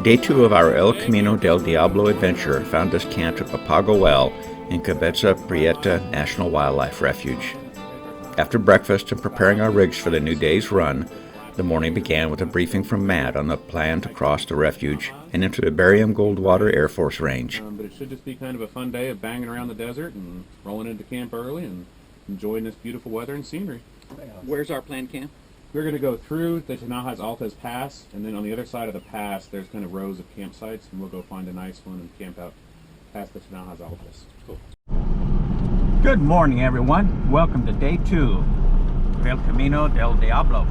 Day 2 of our El Camino del Diablo adventure found us camped at Papago Well in Cabeza, Prieta National Wildlife Refuge. After breakfast and preparing our rigs for the new day's run, the morning began with a briefing from Matt on the plan to cross the refuge and into the Goldwater Air Force Range. But it should just be kind of a fun day of banging around the desert and rolling into camp early and enjoying this beautiful weather and scenery. Where's our planned camp? We're going to go through the Tinajas Altas Pass, and then on the other side of the pass, there's kind of rows of campsites, and we'll go find a nice one and camp out past the Tinajas Altas. Cool. Good morning, everyone. Welcome to Day 2 of El Camino del Diablo.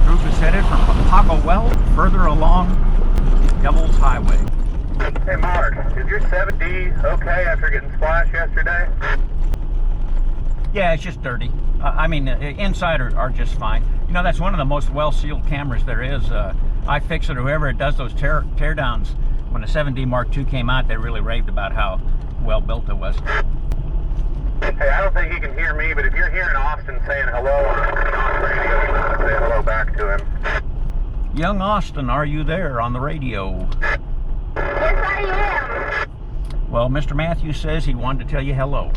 Cruise is headed from Papago Well further along Devil's Highway. Hey Mark, is your 7D okay after getting splashed yesterday? Yeah, it's just dirty. Inside are just fine. You know, that's one of the most well-sealed cameras there is. iFixit or whoever does those teardowns, when the 7D Mark II came out, they really raved about how well built it was. Hey, I don't think he can hear me, but if you're hearing Austin saying hello on the radio, you want to say hello back to him. Young Austin, are you there on the radio? Yes, I am. Well, Mr. Matthews says he wanted to tell you hello.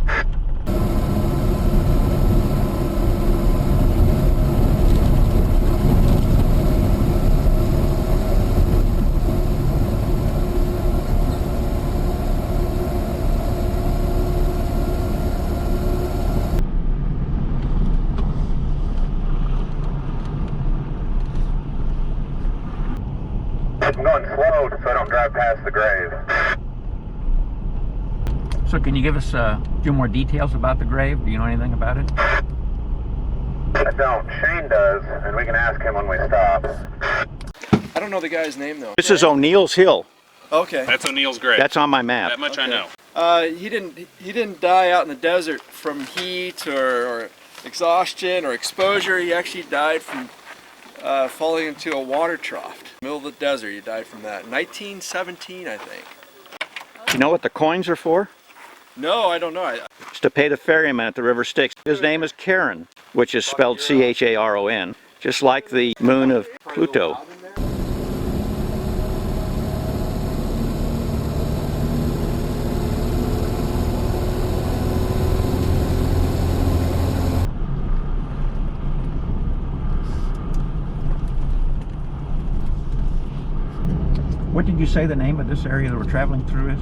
I'm going slow so I don't drive past the grave. So can you give us a few more details about the grave? Do you know anything about it? I don't. Shane does, and we can ask him when we stop. I don't know the guy's name though. This is O'Neill's Hill. Okay. That's O'Neill's grave. That's on my map. That much Okay. I know. He didn't die out in the desert from heat or exhaustion or exposure. He actually died from falling into a water trough. Middle of the desert, he died from that. 1917, I think. You know what the coins are for? No, I don't know. It's to pay the ferryman at the river Styx. His name is Charon, which is spelled C-H-A-R-O-N, just like the moon of Pluto. What did you say the name of this area that we're traveling through is?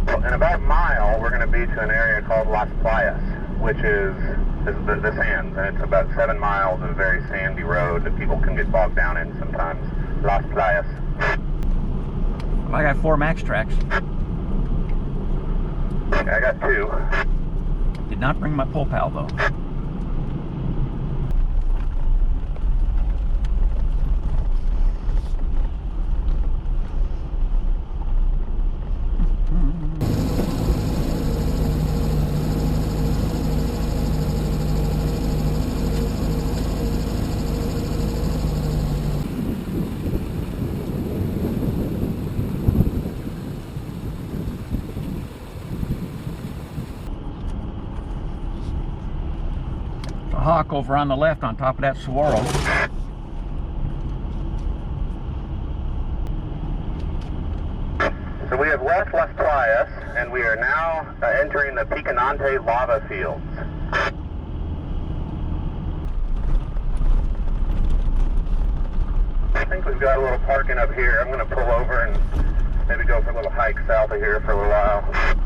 In about a mile, we're going to be to an area called Las Playas, which is the sands, and it's about 7 miles of a very sandy road that people can get bogged down in sometimes. Las Playas. Well, I got 4 Max tracks. I got 2. Did not bring my pull pal though. Hawk over on the left on top of that saguaro. So we have left Las Playas, and we are now entering the Picanante lava fields. I think we've got a little parking up here. I'm going to pull over and maybe go for a little hike south of here for a little while.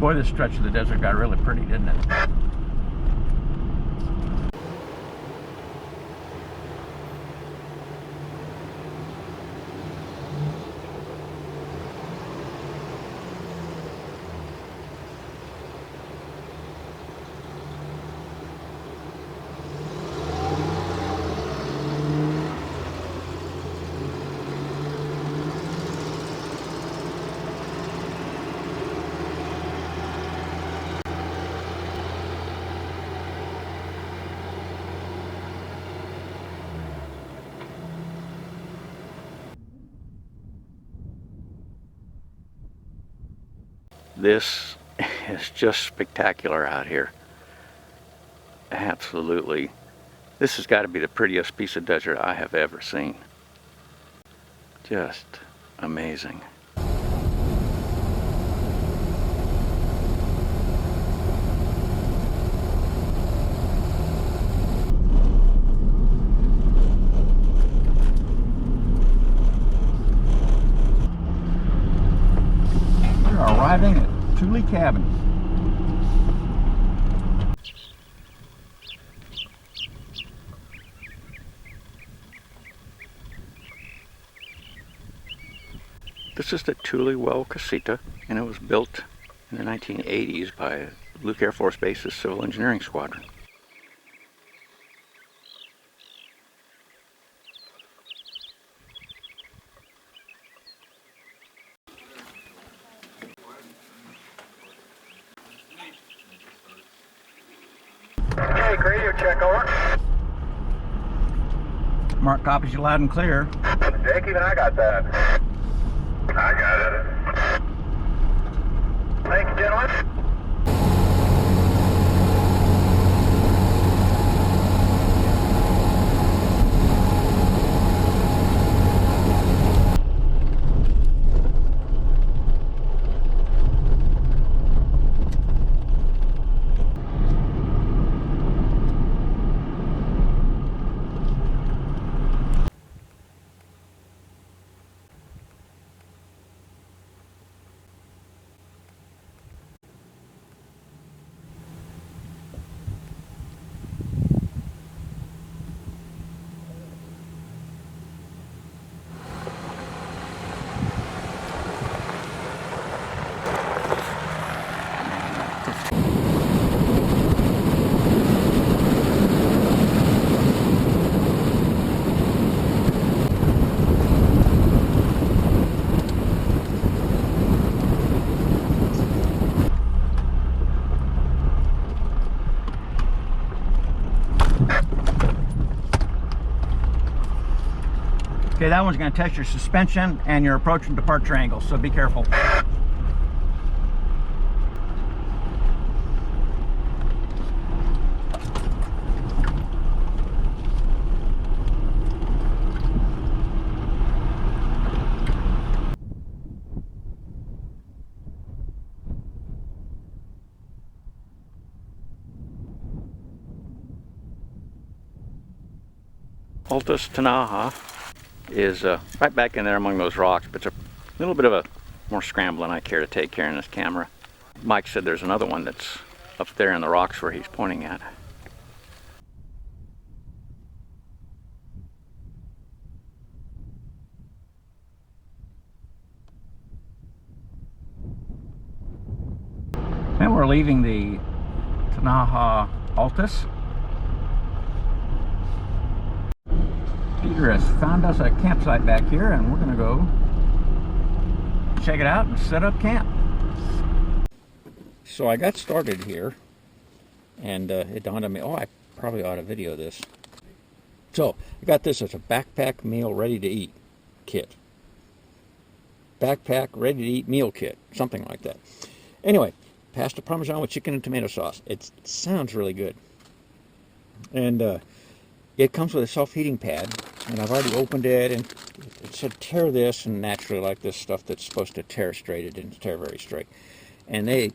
Boy, this stretch of the desert got really pretty, didn't it? This is just spectacular out here. Absolutely. This has got to be the prettiest piece of desert I have ever seen. Just amazing. Arriving at Thule Cabin. This is the Thule Well casita, and it was built in the 1980s by Luke Air Force Base's Civil Engineering Squadron. Hey, radio check, over. Mark copies you loud and clear. Jake, even I got that. I got it. Thank you, gentlemen. Okay, that one's going to test your suspension and your approach and departure angles, so be careful. Altus Tanaha is right back in there among those rocks, but it's a little bit of a more scramble than I care to take here in this camera. Mike said there's another one that's up there in the rocks where he's pointing at. And we're leaving the Tanaha Altus. Peter has found us a campsite back here, and we're going to go check it out and set up camp. So I got started here, and it dawned on me, oh, I probably ought to video this. So I got this as a backpack meal ready to eat kit. Backpack ready to eat meal kit, something like that. Anyway, pasta parmesan with chicken and tomato sauce. It sounds really good. And it comes with a self-heating pad, and I've already opened it, and it said tear this, and naturally like this stuff that's supposed to tear straight, it didn't tear very straight. And the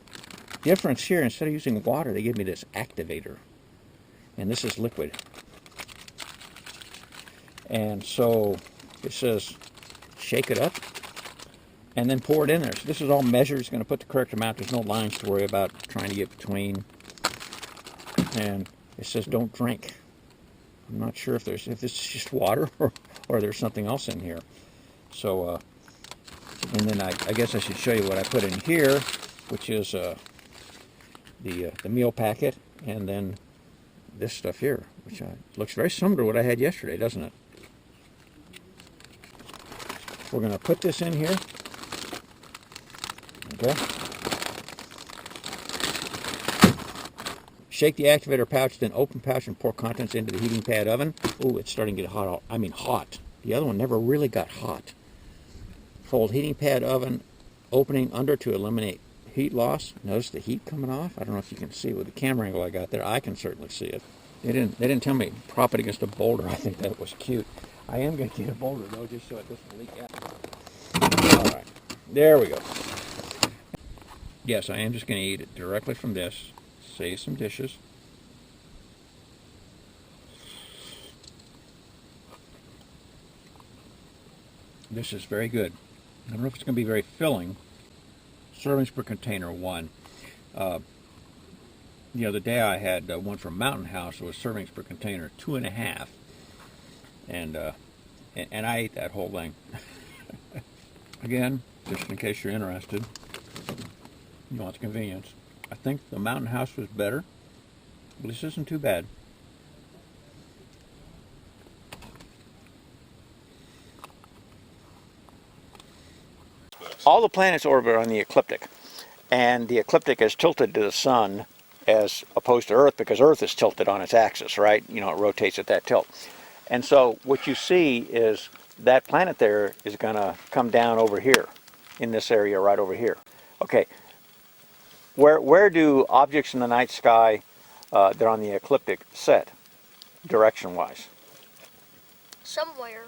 difference here, instead of using water, they give me this activator, and this is liquid. And so it says shake it up, and then pour it in there. So this is all measured. It's going to put the correct amount. There's no lines to worry about trying to get between. And it says don't drink. I'm not sure if this is just water or there's something else in here. So, and then I guess I should show you what I put in here, which is the meal packet, and then this stuff here, which looks very similar to what I had yesterday, doesn't it? We're going to put this in here. Okay. Shake the activator pouch, then open pouch and pour contents into the heating pad oven. Ooh, it's starting to get hot. I mean hot. The other one never really got hot. Fold heating pad oven opening under to eliminate heat loss. Notice the heat coming off. I don't know if you can see it with the camera angle I got there. I can certainly see it. They didn't tell me prop it against a boulder. I think that was cute. I am going to get a boulder though, just so it doesn't leak out. All right, there we go. Yes, I am just going to eat it directly from this. Save some dishes. This is very good. I don't know if it's going to be very filling. Servings per container, 1. The other day I had one from Mountain House. It was servings per container, 2.5. And I ate that whole thing. Again, just in case you're interested, you want the convenience. I think the Mountain House was better, but this isn't too bad. All the planets orbit on the ecliptic, and the ecliptic is tilted to the sun as opposed to Earth, because Earth is tilted on its axis, right? You know, it rotates at that tilt. And so what you see is that planet there is going to come down over here, in this area right over here. Okay, where do objects in the night sky that are on the ecliptic set, direction-wise? Somewhere.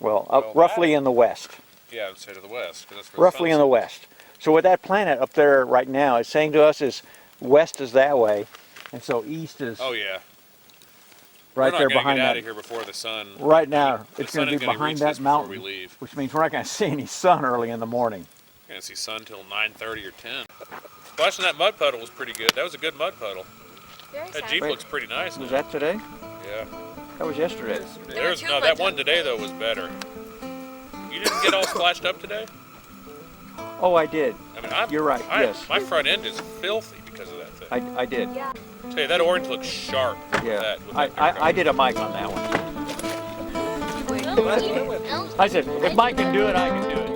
Well, Roughly in the west. Yeah, I would say to the west. 'Cause that's where Roughly in the west. So what that planet up there right now is saying to us is west is that way, and so east is Oh yeah. right We're there not gonna behind get out that. of here before the sun. Right now, The it's sun going to ain't be gonna behind reach us that before mountain, we leave. which means we're not going to see any sun early in the morning. We're gonna see sun till 9:30 or 10. Splashing that mud puddle was pretty good. That was a good mud puddle. Very That sad. Jeep Wait. looks pretty nice. Was now. that today? Yeah. That was yesterday. There's two no mud that one puddles. today though was better. You didn't get all splashed up today? Oh, I did. I mean, You're right, yes. My front end is filthy because of that thing. I did. Yeah. Tell you, that orange looks sharp. Yeah. With that I did a mic on that one. I said, if Mike can do it, I can do it.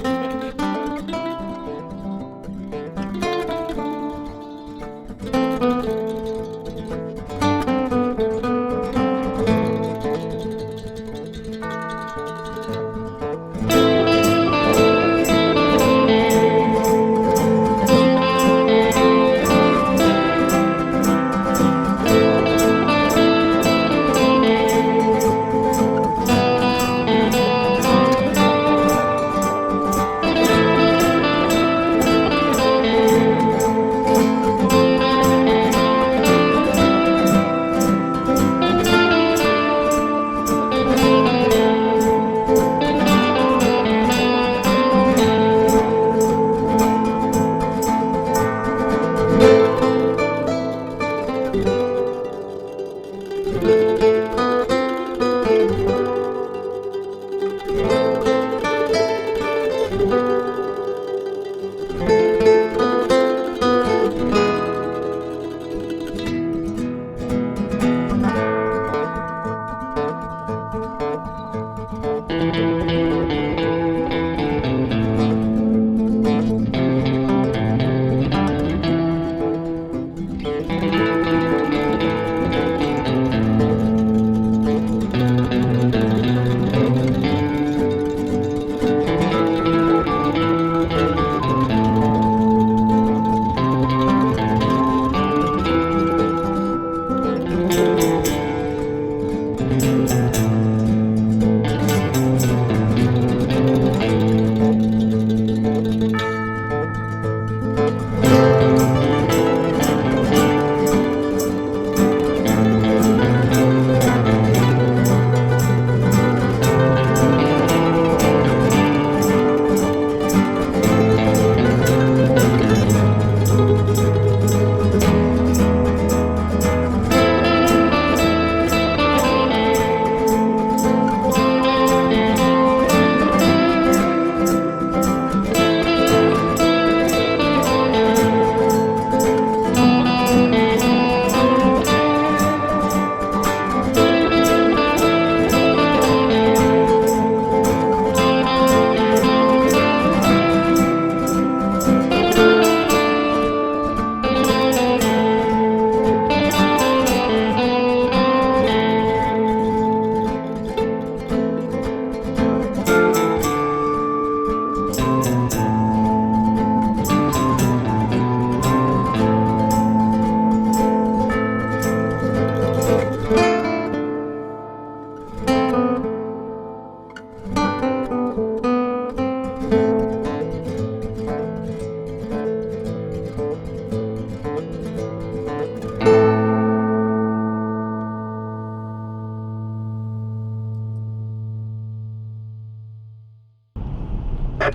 I'm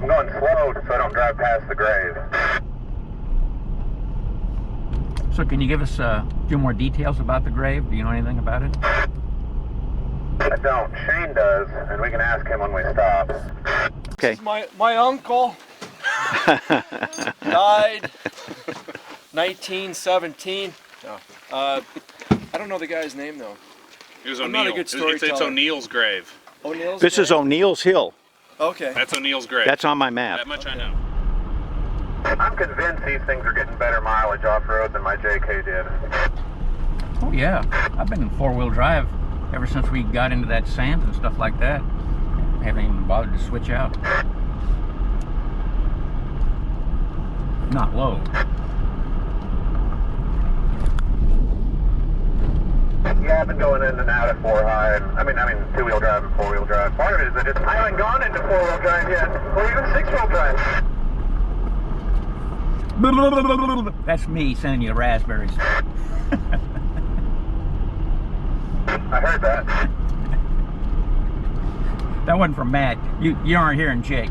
going slow so I don't drive past the grave. So can you give us a few more details about the grave? Do you know anything about it? I don't. Shane does, and we can ask him when we stop. Okay. This is my uncle. Died 1917. I don't know the guy's name though. It was I'm not a O'Neill. good It's storyteller. O'Neill's grave. O'Neill's This is grave? O'Neill's Hill. Okay. That's O'Neill's grave. That's on my map. That much I know. I'm convinced these things are getting better mileage off-road than my JK did. Oh yeah, I've been in four-wheel drive ever since we got into that sand and stuff like that. I haven't even bothered to switch out. Not low. Yeah, I've been going in and out of four-high, and I mean two-wheel drive and four-wheel drive. Part of it is that I haven't gone into four-wheel drive yet, or even six-wheel drive. That's me sending you raspberries. I heard that. That wasn't from Matt. You aren't hearing Jake.